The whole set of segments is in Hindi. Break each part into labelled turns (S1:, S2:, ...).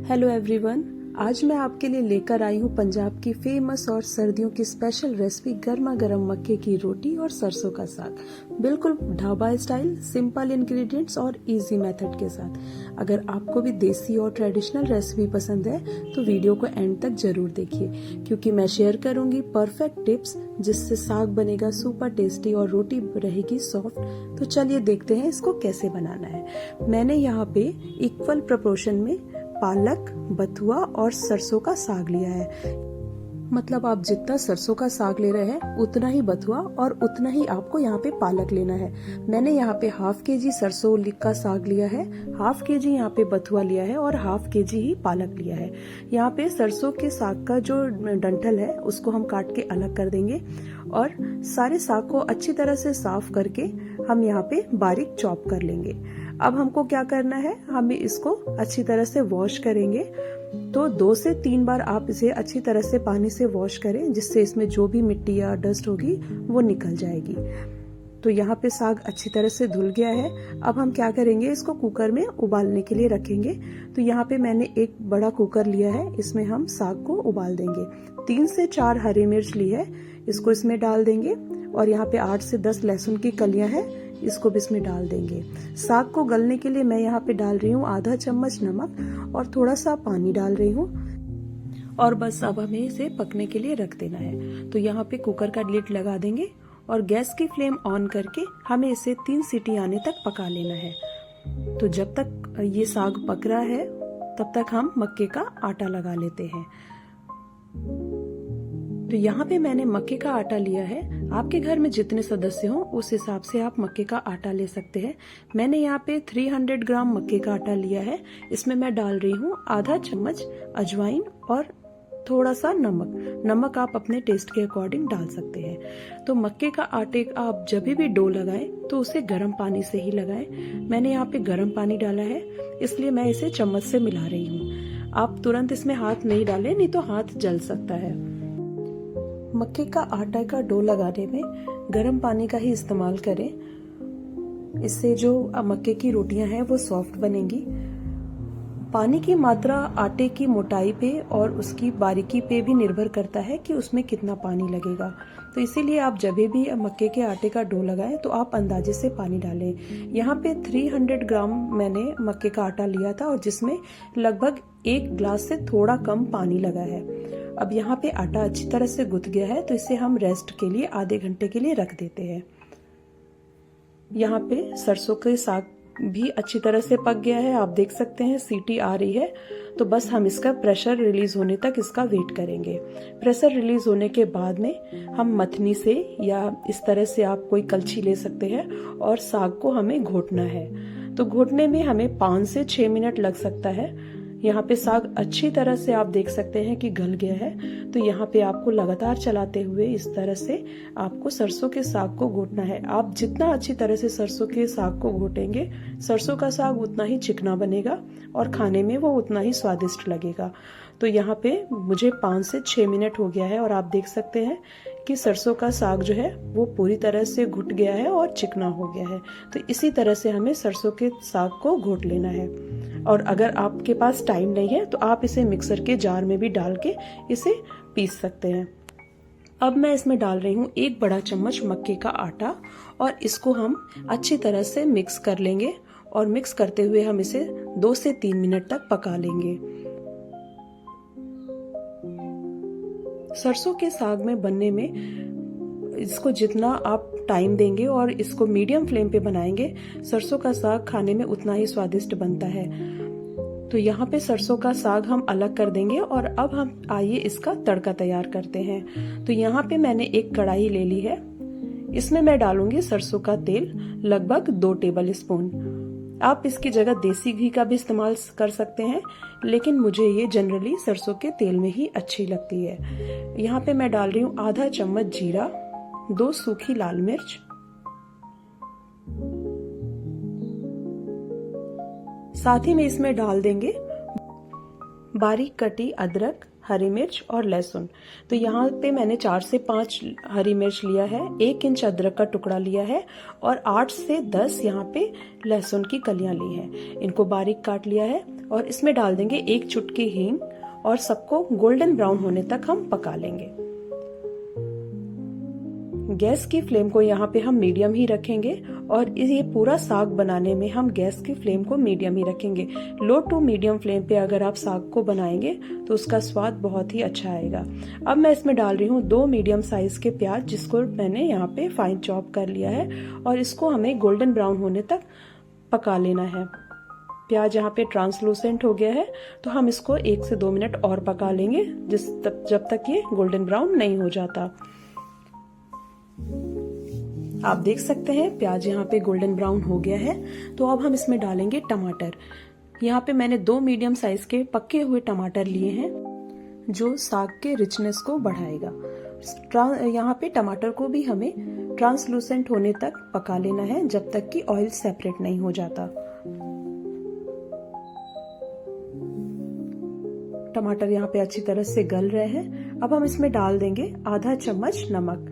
S1: हेलो एवरीवन, आज मैं आपके लिए लेकर आई हूँ पंजाब की फेमस और सर्दियों की स्पेशल रेसिपी गर्मा गर्म मक्के की रोटी और सरसों का साग। बिल्कुल ढाबा स्टाइल, सिंपल इंग्रेडिएंट्स और इजी मेथड के साथ। अगर आपको भी देसी और ट्रेडिशनल रेसिपी पसंद है तो वीडियो को एंड तक जरूर देखिए, क्योंकि मैं शेयर करूंगी परफेक्ट टिप्स जिससे साग बनेगा सुपर टेस्टी और रोटी रहेगी सॉफ्ट। तो चलिए देखते हैं इसको कैसे बनाना है। मैंने यहाँ पे इक्वल प्रोपोर्शन में पालक, बथुआ और सरसों का साग लिया है। मतलब आप जितना सरसों का साग ले रहे हैं उतना ही बथुआ और उतना ही आपको यहाँ पे पालक लेना है। मैंने यहाँ पे हाफ केजी सरसों का साग लिया है, हाफ केजी यहाँ पे बथुआ लिया है और हाफ केजी ही पालक लिया है। यहाँ पे सरसों के साग का जो डंठल है उसको हम काट के अलग कर देंगे और सारे साग को अच्छी तरह से साफ करके हम यहाँ पे बारीक चॉप कर लेंगे। अब हमको क्या करना है, हम इसको अच्छी तरह से वॉश करेंगे। तो 2 से 3 बार आप इसे अच्छी तरह से पानी से वॉश करें, जिससे इसमें जो भी मिट्टी या डस्ट होगी वो निकल जाएगी। तो यहाँ पे साग अच्छी तरह से धुल गया है। अब हम क्या करेंगे, इसको कुकर में उबालने के लिए रखेंगे। तो यहाँ पे मैंने एक बड़ा कुकर लिया है, इसमें हम साग को उबाल देंगे। 3 से 4 हरी मिर्च ली है, इसको इसमें डाल देंगे और यहाँ पे 8 से 10 लहसुन की कलियां हैं, इसको भी इसमें डाल देंगे। साग को गलने के लिए मैं यहाँ पे डाल रही हूँ आधा चम्मच नमक और थोड़ा सा पानी डाल रही हूँ और बस अब हमें इसे पकने के लिए रख देना है। तो यहाँ पे कुकर का लिड लगा देंगे और गैस की फ्लेम ऑन करके हमें इसे 3 सीटी आने तक पका लेना है। तो जब तक ये साग पक रहा है तब तक हम मक्के का आटा लगा लेते हैं। तो यहाँ पे मैंने मक्के का आटा लिया है। आपके घर में जितने सदस्य हो उस हिसाब से आप मक्के का आटा ले सकते हैं। मैंने यहाँ पे 300 ग्राम मक्के का आटा लिया है। इसमें मैं डाल रही हूँ आधा चम्मच अजवाइन और थोड़ा सा नमक आप अपने टेस्ट के अकॉर्डिंग डाल सकते हैं। तो मक्के का आटे का आप जब भी डो लगाएं तो उसे गर्म पानी से ही लगाएं। मैंने यहाँ पे गर्म पानी डाला है, इसलिए मैं इसे चम्मच से मिला रही हूँ। आप तुरंत इसमें हाथ नहीं डालें, नहीं तो हाथ जल सकता है। मक्के का आटा का डो लगाने में गर्म पानी का ही इस्तेमाल करें, इससे जो मक्के की रोटियां हैं वो सॉफ्ट बनेंगी। पानी की मात्रा आटे की मोटाई पे और उसकी बारीकी पे भी निर्भर करता है कि उसमें कितना पानी लगेगा। तो इसीलिए आप जब भी मक्के के आटे का डो लगाएं तो आप अंदाजे से पानी डालें। यहाँ पे 300 ग्राम मैंने मक्के का आटा लिया था और जिसमें लगभग 1 ग्लास से थोड़ा कम पानी लगा है। अब यहाँ पे आटा अच्छी तरह से गुथ गया है, तो इसे हम रेस्ट के लिए आधे घंटे के लिए रख देते हैं। यहाँ पे सरसों के साग भी अच्छी तरह से पक गया है, आप देख सकते हैं सीटी आ रही है। तो बस हम इसका प्रेशर रिलीज होने तक इसका वेट करेंगे। प्रेशर रिलीज होने के बाद में हम मथनी से या इस तरह से आप कोई कलछी ले सकते हैं और साग को हमें घोटना है। तो घोटने में हमें 5 से 6 मिनट लग सकता है। यहाँ पे साग अच्छी तरह से आप देख सकते हैं कि गल गया है। तो यहाँ पे आपको लगातार चलाते हुए इस तरह से आपको सरसों के साग को घोटना है। आप जितना अच्छी तरह से सरसों के साग को घोटेंगे, सरसों का साग उतना ही चिकना बनेगा और खाने में वो उतना ही स्वादिष्ट लगेगा। तो यहाँ पे मुझे 5 से 6 मिनट हो गया है और आप देख सकते हैं कि सरसों का साग जो है वो पूरी तरह से घुट गया है और चिकना हो गया है। तो इसी तरह से हमें सरसों के साग को घोट लेना है। और अगर आपके पास टाइम नहीं है तो आप इसे मिक्सर के जार में भी डाल के इसे पीस सकते हैं। अब मैं इसमें डाल रही हूँ 1 बड़ा चम्मच मक्के का आटा और इसको हम अच्छी तरह से मिक्स कर लेंगे और मिक्स करते हुए हम इसे 2 से 3 मिनट तक पका लेंगे। सरसों के साग में बनने में इसको जितना आप टाइम देंगे और इसको मीडियम फ्लेम पे बनाएंगे, सरसों का साग खाने में उतना ही स्वादिष्ट बनता है। तो यहाँ पे सरसों का साग हम अलग कर देंगे और अब हम आइए इसका तड़का तैयार करते हैं। तो यहाँ पे मैंने एक कढ़ाई ले ली है, इसमें मैं डालूंगी सरसों का तेल लगभग 2 टेबल स्पून। आप इसकी जगह देसी घी का भी इस्तेमाल कर सकते हैं, लेकिन मुझे ये जनरली सरसों के तेल में ही अच्छी लगती है। यहाँ पे मैं डाल रही हूँ आधा चम्मच जीरा, 2 सूखी लाल मिर्च, साथ ही में इसमें डाल देंगे बारीक कटी अदरक, हरी मिर्च और लहसुन। तो यहाँ पे मैंने 4 से 5 हरी मिर्च लिया है, 1 इंच अदरक का टुकड़ा लिया है और 8 से 10 यहाँ पे लहसुन की कलियां ली है। इनको बारीक काट लिया है। और इसमें डाल देंगे 1 चुटकी हींग और सबको गोल्डन ब्राउन होने तक हम पका लेंगे। गैस की फ्लेम को यहाँ पे हम मीडियम ही रखेंगे और ये पूरा साग बनाने में हम गैस की फ्लेम को मीडियम ही रखेंगे। लो टू मीडियम फ्लेम पे अगर आप साग को बनाएंगे तो उसका स्वाद बहुत ही अच्छा आएगा। अब मैं इसमें डाल रही हूँ 2 मीडियम साइज के प्याज, जिसको मैंने यहाँ पे फाइन चॉप कर लिया है और इसको हमें गोल्डन ब्राउन होने तक पका लेना है। प्याज यहाँ पे ट्रांसलूसेंट हो गया है तो हम इसको 1 से 2 मिनट और पका लेंगे जब तक ये गोल्डन ब्राउन नहीं हो जाता। आप देख सकते हैं प्याज यहाँ पे गोल्डन ब्राउन हो गया है। तो अब हम इसमें डालेंगे टमाटर। यहाँ पे मैंने 2 मीडियम साइज के पके हुए टमाटर लिए हैं जो साग के रिचनेस को बढ़ाएगा। यहाँ पे टमाटर को भी हमें ट्रांसलूसेंट होने तक पका लेना है जब तक कि ऑयल सेपरेट नहीं हो जाता। टमाटर यहाँ पे अच्छी तरह से गल रहे हैं। अब हम इसमें डाल देंगे आधा चम्मच नमक।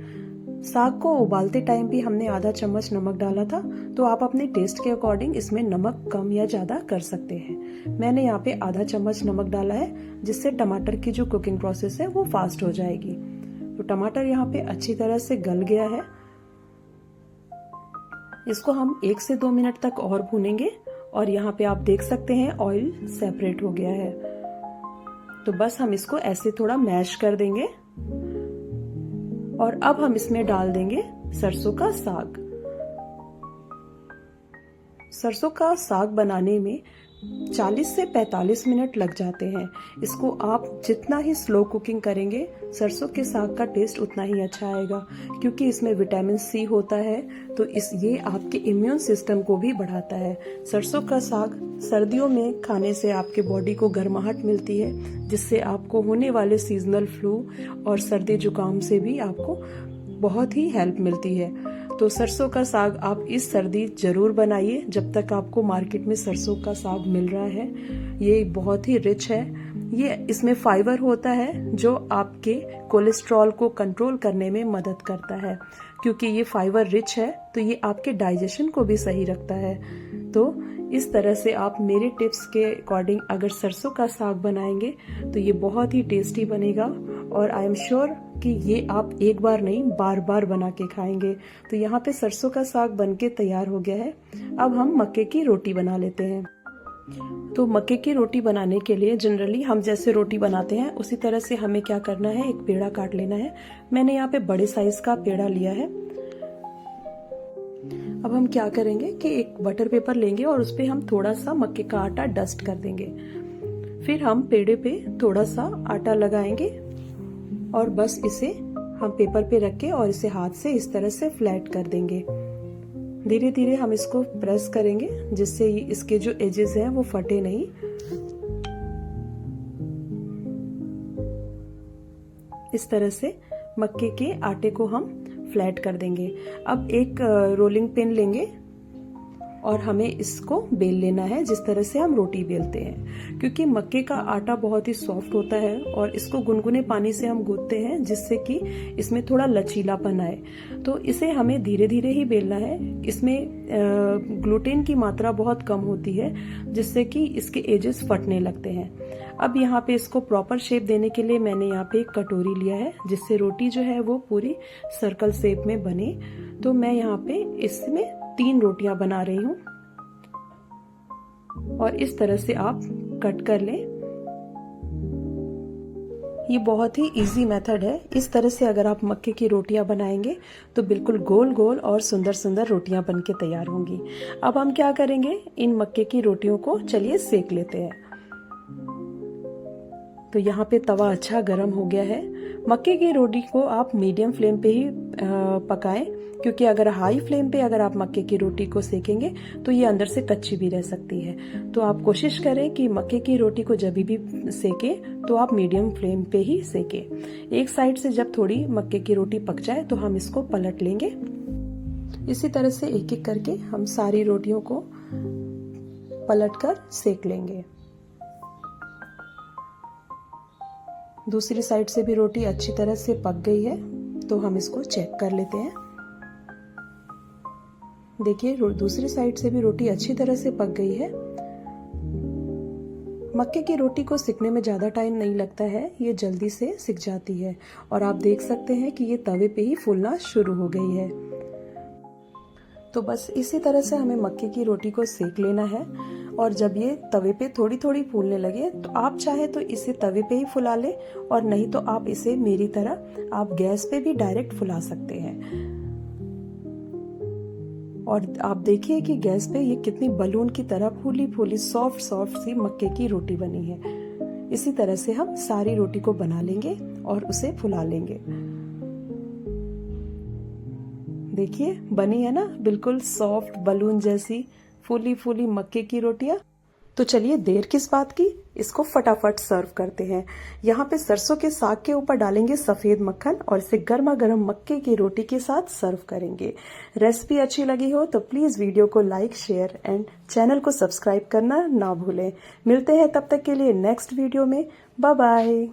S1: साग को उबालते टाइम भी हमने आधा चम्मच नमक डाला था, तो आप अपने टेस्ट के अकॉर्डिंग इसमें नमक कम या ज्यादा कर सकते हैं। मैंने यहाँ पे आधा चम्मच नमक डाला है जिससे टमाटर की जो कुकिंग प्रोसेस है वो फास्ट हो जाएगी। तो टमाटर यहाँ पे अच्छी तरह से गल गया है। इसको हम 1 से 2 मिनट तक और भूनेंगे और यहाँ पे आप देख सकते हैं ऑयल सेपरेट हो गया है। तो बस हम इसको ऐसे थोड़ा मैश कर देंगे और अब हम इसमें डाल देंगे सरसों का साग। सरसों का साग बनाने में 40 से 45 मिनट लग जाते हैं। इसको आप जितना ही स्लो कुकिंग करेंगे सरसों के साग का टेस्ट उतना ही अच्छा आएगा, क्योंकि इसमें विटामिन सी होता है तो ये आपके इम्यून सिस्टम को भी बढ़ाता है। सरसों का साग सर्दियों में खाने से आपके बॉडी को गर्माहट मिलती है, जिससे आपको होने वाले सीजनल फ्लू और सर्दी जुकाम से भी आपको बहुत ही हेल्प मिलती है। तो सरसों का साग आप इस सर्दी जरूर बनाइए जब तक आपको मार्केट में सरसों का साग मिल रहा है। ये बहुत ही रिच है। ये इसमें फाइबर होता है जो आपके कोलेस्ट्रॉल को कंट्रोल करने में मदद करता है। क्योंकि ये फाइबर रिच है तो ये आपके डाइजेशन को भी सही रखता है। तो इस तरह से आप मेरे टिप्स के अकॉर्डिंग अगर सरसों का साग बनाएंगे तो ये बहुत ही टेस्टी बनेगा और आई एम श्योर कि ये आप एक बार नहीं बार बार बना के खाएंगे। तो यहाँ पे सरसों का साग बनके तैयार हो गया है। अब हम मक्के की रोटी बना लेते हैं। तो मक्के की रोटी बनाने के लिए जनरली हम जैसे रोटी बनाते हैं उसी तरह से हमें क्या करना है, एक पेड़ा काट लेना है। मैंने यहाँ पे बड़े साइज का पेड़ा लिया है। अब हम क्या करेंगे कि एक बटर पेपर लेंगे और उस पे हम थोड़ा सा मक्के का आटा डस्ट कर देंगे। फिर हम पेड़े पे थोड़ा सा आटा लगाएंगे और बस इसे हम पेपर पे रख के और इसे हाथ से इस तरह से फ्लैट कर देंगे। धीरे धीरे हम इसको प्रेस करेंगे जिससे इसके जो एजेस हैं वो फटे नहीं। इस तरह से मक्के के आटे को हम फ्लैट कर देंगे। अब एक रोलिंग पिन लेंगे और हमें इसको बेल लेना है जिस तरह से हम रोटी बेलते हैं। क्योंकि मक्के का आटा बहुत ही सॉफ्ट होता है और इसको गुनगुने पानी से हम गूंथते हैं जिससे कि इसमें थोड़ा लचीलापन आए। तो इसे हमें धीरे धीरे ही बेलना है। इसमें ग्लूटेन की मात्रा बहुत कम होती है जिससे कि इसके एजेस फटने लगते हैं। अब यहाँ पे इसको प्रॉपर शेप देने के लिए मैंने यहाँ पे एक कटोरी लिया है जिससे रोटी जो है वो पूरी सर्कल शेप में बने। तो मैं यहाँ पे इसमें 3 रोटियां बना रही हूँ और इस तरह से आप कट कर लें। ये बहुत ही इजी मेथड है। इस तरह से अगर आप मक्के की रोटियां बनाएंगे तो बिल्कुल गोल गोल और सुंदर सुंदर रोटियां बनके तैयार होंगी। अब हम क्या करेंगे, इन मक्के की रोटियों को चलिए सेक लेते हैं। तो यहाँ पे तवा अच्छा गर्म हो गया है। मक्के की रोटी को आप मीडियम फ्लेम पे ही पकाएं, क्योंकि अगर हाई फ्लेम पे अगर आप मक्के की रोटी को सेकेंगे तो ये अंदर से कच्ची भी रह सकती है। तो आप कोशिश करें कि मक्के की रोटी को जब भी सेके तो आप मीडियम फ्लेम पे ही सेके। एक साइड से जब थोड़ी मक्के की रोटी पक जाए तो हम इसको पलट लेंगे। इसी तरह से एक एक करके हम सारी रोटियों को पलट कर सेक लेंगे। दूसरी साइड से भी रोटी अच्छी तरह से पक गई है तो हम इसको चेक कर लेते हैं। देखिए दूसरी साइड से भी रोटी अच्छी तरह से पक गई है। मक्के की रोटी को सिकने में ज़्यादा टाइम नहीं लगता है, ये जल्दी से सिक जाती है। और आप देख सकते हैं कि ये तवे पे ही फूलना शुरू हो गई है। तो बस इसी तरह से हमें मक्के की रोटी को सेक लेना है। और जब ये तवे पे थोड़ी थोड़ी फूलने लगे तो आप चाहे तो इसे तवे पे ही फुला ले, और नहीं तो आप इसे मेरी तरह आप गैस पे भी डायरेक्ट फुला सकते हैं। और आप देखिए कि गैस पे ये कितनी बलून की तरह फूली फूली सॉफ्ट सॉफ्ट सी मक्के की रोटी बनी है। इसी तरह से हम सारी रोटी को बना लेंगे और उसे फुला लेंगे। देखिए बनी है ना बिल्कुल सॉफ्ट बलून जैसी फूली फूली मक्के की रोटियां। तो चलिए देर किस बात की, इसको फटाफट सर्व करते हैं। यहाँ पे सरसों के साग के ऊपर डालेंगे सफेद मक्खन और इसे गर्मा गर्म मक्के की रोटी के साथ सर्व करेंगे। रेसिपी अच्छी लगी हो तो प्लीज वीडियो को लाइक, शेयर एंड चैनल को सब्सक्राइब करना ना भूलें। मिलते हैं तब तक के लिए नेक्स्ट वीडियो में। Bye bye.